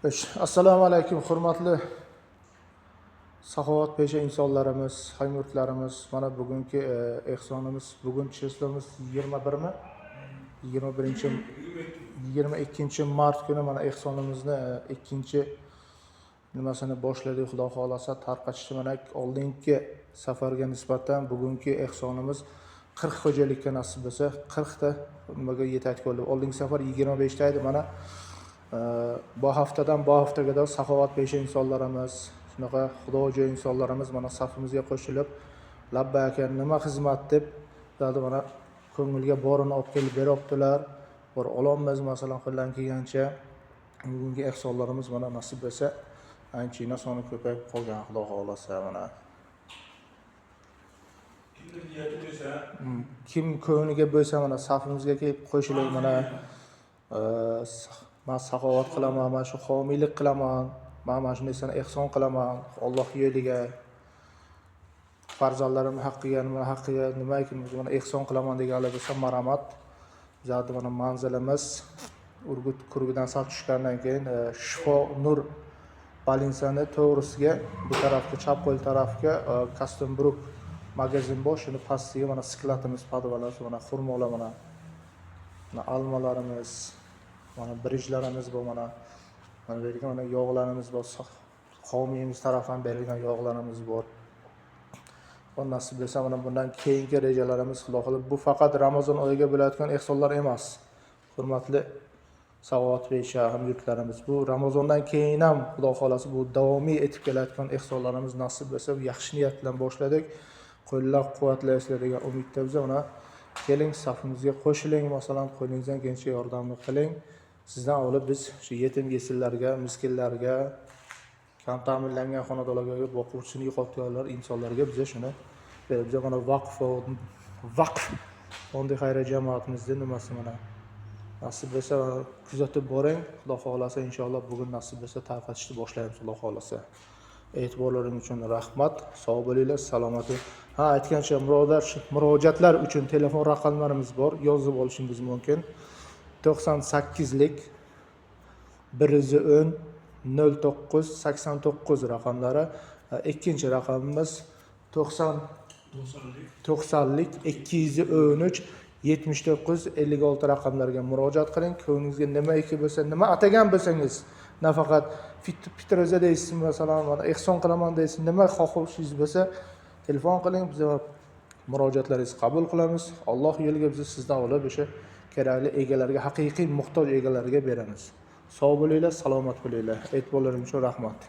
Assalomu alaykum, hurmatli saxovatpesha insonlarimiz, hamyurtlarimiz. Mana bugungi ehsonimiz, bugun chislimiz 21mi? 22 mart kuni mana ehsonimizni ikkinchi nimasini boshladik. Xudo xolasa tarqatishni mana oldingi safarga nisbatan bugungi ehsonimiz 40 xo'jalikka nasib bo'lsa 40 ta nimaga yetakchi bo'ldi. Oldingi safar 25 ta edi. Mana bu haftadan bu haftaga da saxovatpesha insonlarimiz, shunaqa xudojo'y insonlarimiz mana safimizga qo'shilib, labbayka nima xizmat deb dedi, mana ko'ngilga borini olib kelib beryaptilar. Bir olamiz masalan qo'ldan kelgancha. Bugungi ehsonlarimiz mana nasib bo'lsa anchina soni ko'payib qolgan, xudo xolasa. Mana kim ko'ngliga bo'lsa mana safimizga kelib qo'shilib, mana men saxovat qilaman, men shu homiylik qilaman, men shu narsani ehson qilaman Alloh yo'liga, farzandlarim haqqiga, nimaiki mana ehson qilaman deganlar bo'lsa marhamat. Bizda mana manzilimiz Urgut kurgidan sal tushgandan keyin Shifo Nur balinsani to'g'risiga bu tarafga, chap qo'l tarafga Kastumbruk magazin bor. Shuni pastiga mana sklatimiz, podvallar, mana xurmolar, mana almalarimiz, mana brijlarimiz bor, mana bu yerga mana yog'larimiz bor, qavmimiz tarafdan berilgan yog'larimiz bor. Va nasib bo'lsa mana bundan keyingi rejalarimiz, xudo xohlasa, bu faqat Ramazon oyiga bo'layotgan ehsonlar emas. Hurmatli saxovatpesha hamyurtlarimiz, bu Ramazondan keyin ham xudo xohlasa bu davomiy etib kelayotgan ehsonlarimiz nasib bo'lsa, yaxshi niyat bilan boshladik. Qo'llab-quvvatlaysizlar degan umidda biz mana keling safimizga qo'shiling, masalan qo'lingizdan kelgancha yordamni qiling. Sizdan avval biz shu yetim yesirlarga, miskinlarga, kam ta'minlangan xonadonlarga boquvchisini yo'qotganlar insonlarga biz shuni berib, biz mana vaqf fondi xayriya jamoatimizning nimasi mana nasib bo'lsa kuzatib boring. Xudo xolasa inshaalloh bugun nasib bo'lsa tarqatishni boshlaymiz, xudo xolasa. E'tiborlaring uchun rahmat. Sog' bo'linglar, salomat. Aytgancha murojaatlar uchun telefon raqamlarimiz bor, yozib olishingiz mumkin. 98lik 110 0989 raqamlari. Ikkinchi raqamimiz 90lik 213 79 56 raqamlarga murojaat qiling. Ko'nglingizga nimaiki bo'lsa, nima atagan bo'lsangiz, nafaqat fitroza deysiz, masalan, mana ehson qilaman deysiz, nima xohishingiz bo'lsa, telefon qiling, biz murojaatlaringizni qabul qilamiz. Alloh yo'liga biz sizdan olib o'sha kerakli egalarga, haqiqiy muhtoj egalarga beramiz. Sog' bo'linglar, salomat bo'linglar. E'tiborlaringiz uchun rahmat.